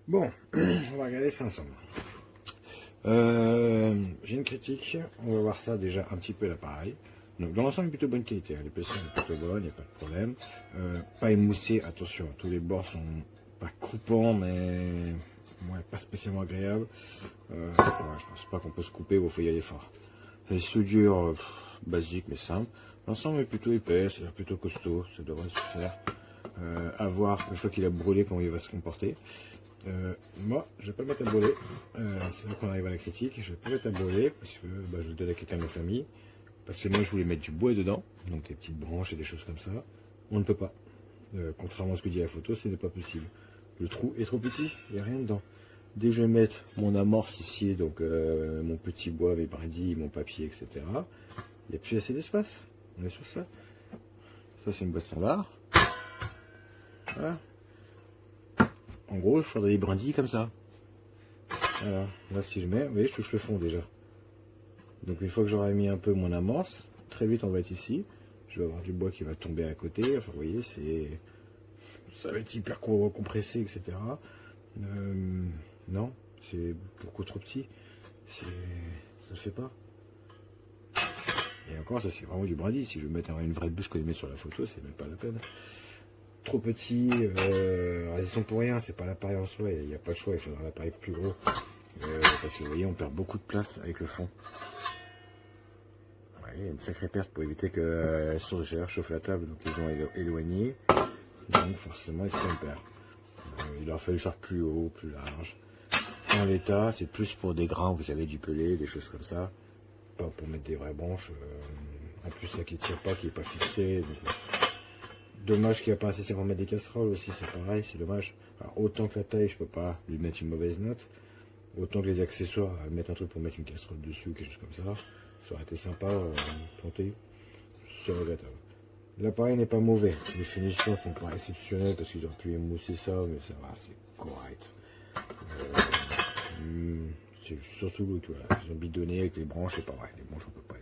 Bon, on va regarder ça ensemble. J'ai une critique, on va voir ça déjà un petit peu l'appareil. Donc dans l'ensemble, plutôt bonne qualité, hein. L'épaisseur est plutôt bonne, il n'y a pas de problème. Pas émoussé, attention, tous les bords sont pas coupants, mais ouais, pas spécialement agréables. Ouais, je pense pas qu'on peut se couper, il faut y aller fort. Les soudures basiques mais simples. L'ensemble est plutôt épais, c'est plutôt costaud, ça devrait se faire. À voir une fois qu'il a brûlé comment il va se comporter. Moi, je vais pas le mettre à brûler. C'est là qu'on arrive à la critique. Je vais pas le mettre à brûler parce que je vais le donner à quelqu'un de ma famille. Parce que moi, je voulais mettre du bois dedans, donc des petites branches et des choses comme ça. On ne peut pas. Contrairement à ce que dit la photo, ce n'est pas possible. Le trou est trop petit, il n'y a rien dedans. Dès que je vais mettre mon amorce ici, donc mon petit bois, mes brindilles, mon papier, etc., il n'y a plus assez d'espace. On est sur ça. Ça, c'est une boîte standard. Voilà. En gros, il faudrait des brindilles comme ça. Voilà. Là, si je mets, vous voyez, je touche le fond déjà. Donc, une fois que j'aurai mis un peu mon amorce, très vite, on va être ici. Je vais avoir du bois qui va tomber à côté. Enfin, vous voyez, ça va être hyper compressé, etc. Non, c'est beaucoup trop petit. Ça ne fait pas. Et encore, ça, c'est vraiment du brindille. Si je veux mettre une vraie bûche que je mets sur la photo, c'est même pas la peine. Trop petit, ils sont pour rien, c'est pas l'appareil en soi, il n'y a pas de choix, il faudra un appareil plus gros. Parce que vous voyez, on perd beaucoup de place avec le fond. Ouais, il y a une sacrée perte pour éviter que la sourgère chauffe la table, donc ils ont éloigné. Donc forcément, ils se perd. Il aurait fallu faire plus haut, plus large. En l'état, c'est plus pour des grains, vous avez du pelé, des choses comme ça. Pas pour mettre des vraies branches. En plus, ça qui ne tire pas, qui n'est pas fixé. Donc, dommage qu'il n'y a pas assez, c'est pour mettre des casseroles aussi, c'est pareil, c'est dommage. Alors, autant que la taille, je peux pas lui mettre une mauvaise note. Autant que les accessoires, mettre un truc pour mettre une casserole dessus, quelque chose comme ça. Ça aurait été sympa, planter. C'est regrettable. L'appareil n'est pas mauvais. Les finitions sont pas exceptionnelles parce qu'ils auraient pu émousser ça, mais ça va, c'est correct. C'est surtout, voilà, ils ont bidonné avec les branches, c'est pas vrai. Les branches, on peut pas